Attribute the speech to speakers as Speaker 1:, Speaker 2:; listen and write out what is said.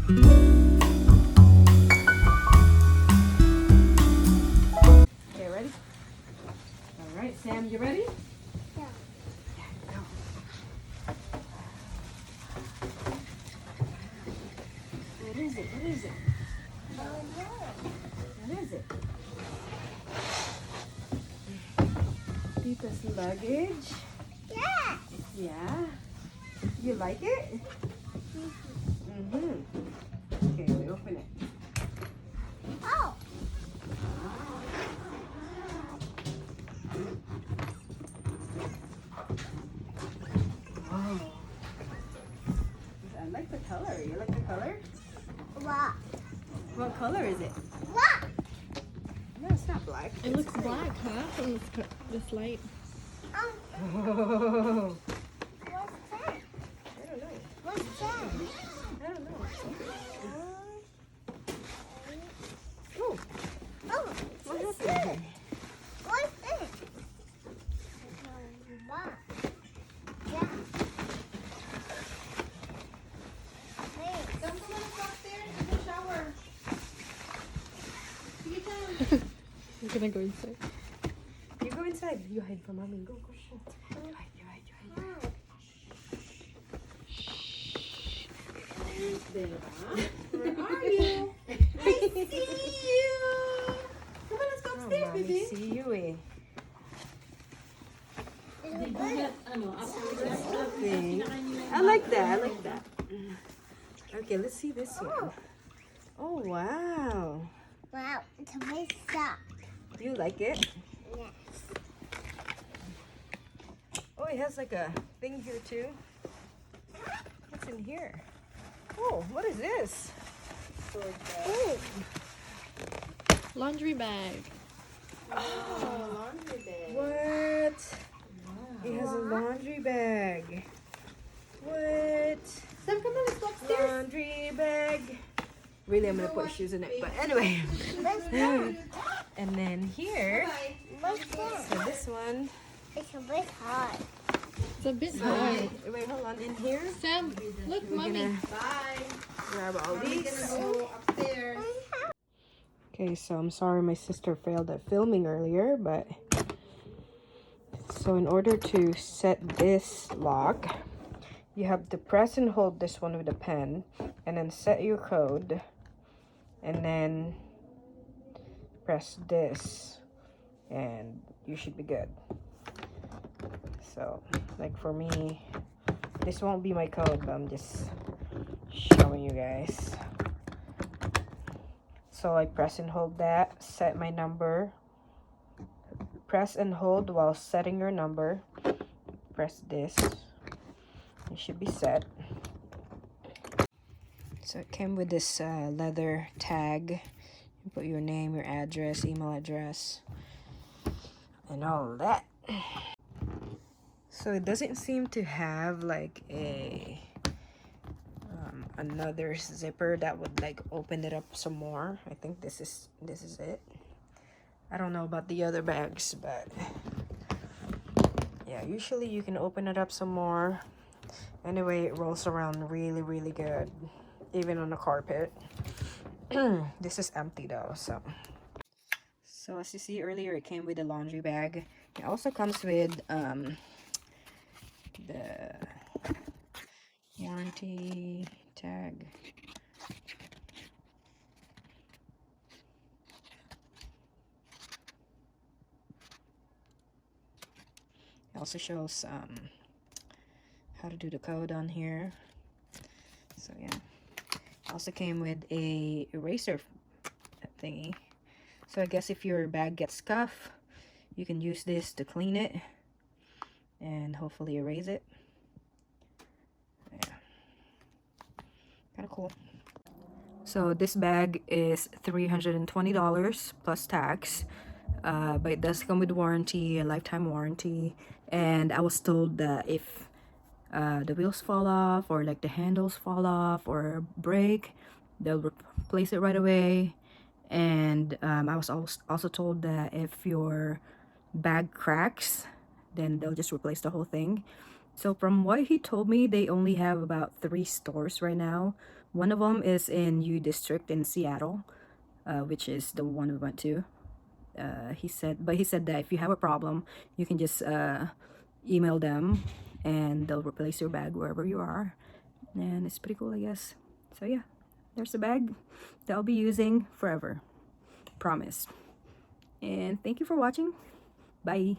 Speaker 1: Okay, ready? All right, Sam, you ready?
Speaker 2: Yeah.
Speaker 1: Yeah, go. What is it? What is it? What is it? Tita's luggage.
Speaker 2: Yeah.
Speaker 1: Yeah. You like it? Mm-hmm. Okay, we open it.
Speaker 2: Oh.
Speaker 1: Oh. I like the color. You like the color?
Speaker 2: What?
Speaker 1: What color is it?
Speaker 2: What?
Speaker 1: No, it's not black.
Speaker 3: It looks black, huh? From this light.
Speaker 1: Oh.
Speaker 2: What's that?
Speaker 1: I don't know.
Speaker 2: What's that?
Speaker 1: I don't know. Oh,
Speaker 2: Oh,
Speaker 1: what
Speaker 2: what's
Speaker 1: happened
Speaker 2: that?
Speaker 1: here?
Speaker 2: What's that? What? Yeah. Hey.
Speaker 3: Don't go upstairs in the shower. You're gonna go inside.
Speaker 1: You go inside. You hide from mommy. Go, go. You hide, you hide, you hide.
Speaker 3: There. Where are you? I see you. Come on, let's go
Speaker 1: Oh,
Speaker 3: upstairs,
Speaker 1: mommy,
Speaker 3: baby.
Speaker 1: see you, eh? Okay. I like that. I like that. Okay, let's see this one. Oh, wow.
Speaker 2: Wow, it's a big shop.
Speaker 1: Do you like it?
Speaker 2: Yes.
Speaker 1: Oh, it has like a thing here too. What's in here? Oh, what is this? Oh,
Speaker 3: Laundry bag.
Speaker 1: what? It has a laundry bag. What?
Speaker 3: Sam, come on, let's go upstairs.
Speaker 1: Laundry bag. Really, I'm gonna put shoes in it, but anyway.
Speaker 2: What's that?
Speaker 1: And then here,
Speaker 2: What's that?
Speaker 1: so this one.
Speaker 2: It's a bit hard.
Speaker 3: It's a bit hard.
Speaker 1: Wait, hold on. In here,
Speaker 3: Sam, look,
Speaker 1: we're
Speaker 3: mommy.
Speaker 1: gonna grab all these.
Speaker 3: upstairs.
Speaker 1: Okay, so I'm sorry my sister failed at filming earlier, but so in order to set this lock, you have to press and hold this one with a pen and then set your code and then press this and you should be good. So like for me, this won't be my code, but I'm just showing you guys. So I press and hold that, set my number, press and hold while setting your number, press this, it should be set. So it came with this leather tag. You put your name, your address, email address, and all that. So it doesn't seem to have like a another zipper that would like open it up some more. I think this is it. I don't know about the other bags, but yeah, usually you can open it up some more. Anyway, it rolls around really, really good, even on the carpet. This is empty though, so as you see earlier, it came with a laundry bag. It also comes with the warranty tag. It also shows how to do the code on here. So yeah, it also came with a eraser thingy. So I guess if your bag gets scuff, you can use this to clean it and hopefully erase it. Yeah, kind of cool. So this bag is $320 plus tax, but it does come with warranty, a lifetime warranty. And I was told that if the wheels fall off or like the handles fall off or break, they'll replace it right away. And I was also told that if your bag cracks, then they'll just replace the whole thing. So from what he told me, they only have about 3 stores right now One of them is in U District in Seattle, which is the one we went to. He said that if you have a problem, you can just email them, and they'll replace your bag wherever you are. And it's pretty cool, I guess. So yeah, there's the bag that I'll be using forever. Promise. And thank you for watching. Bye.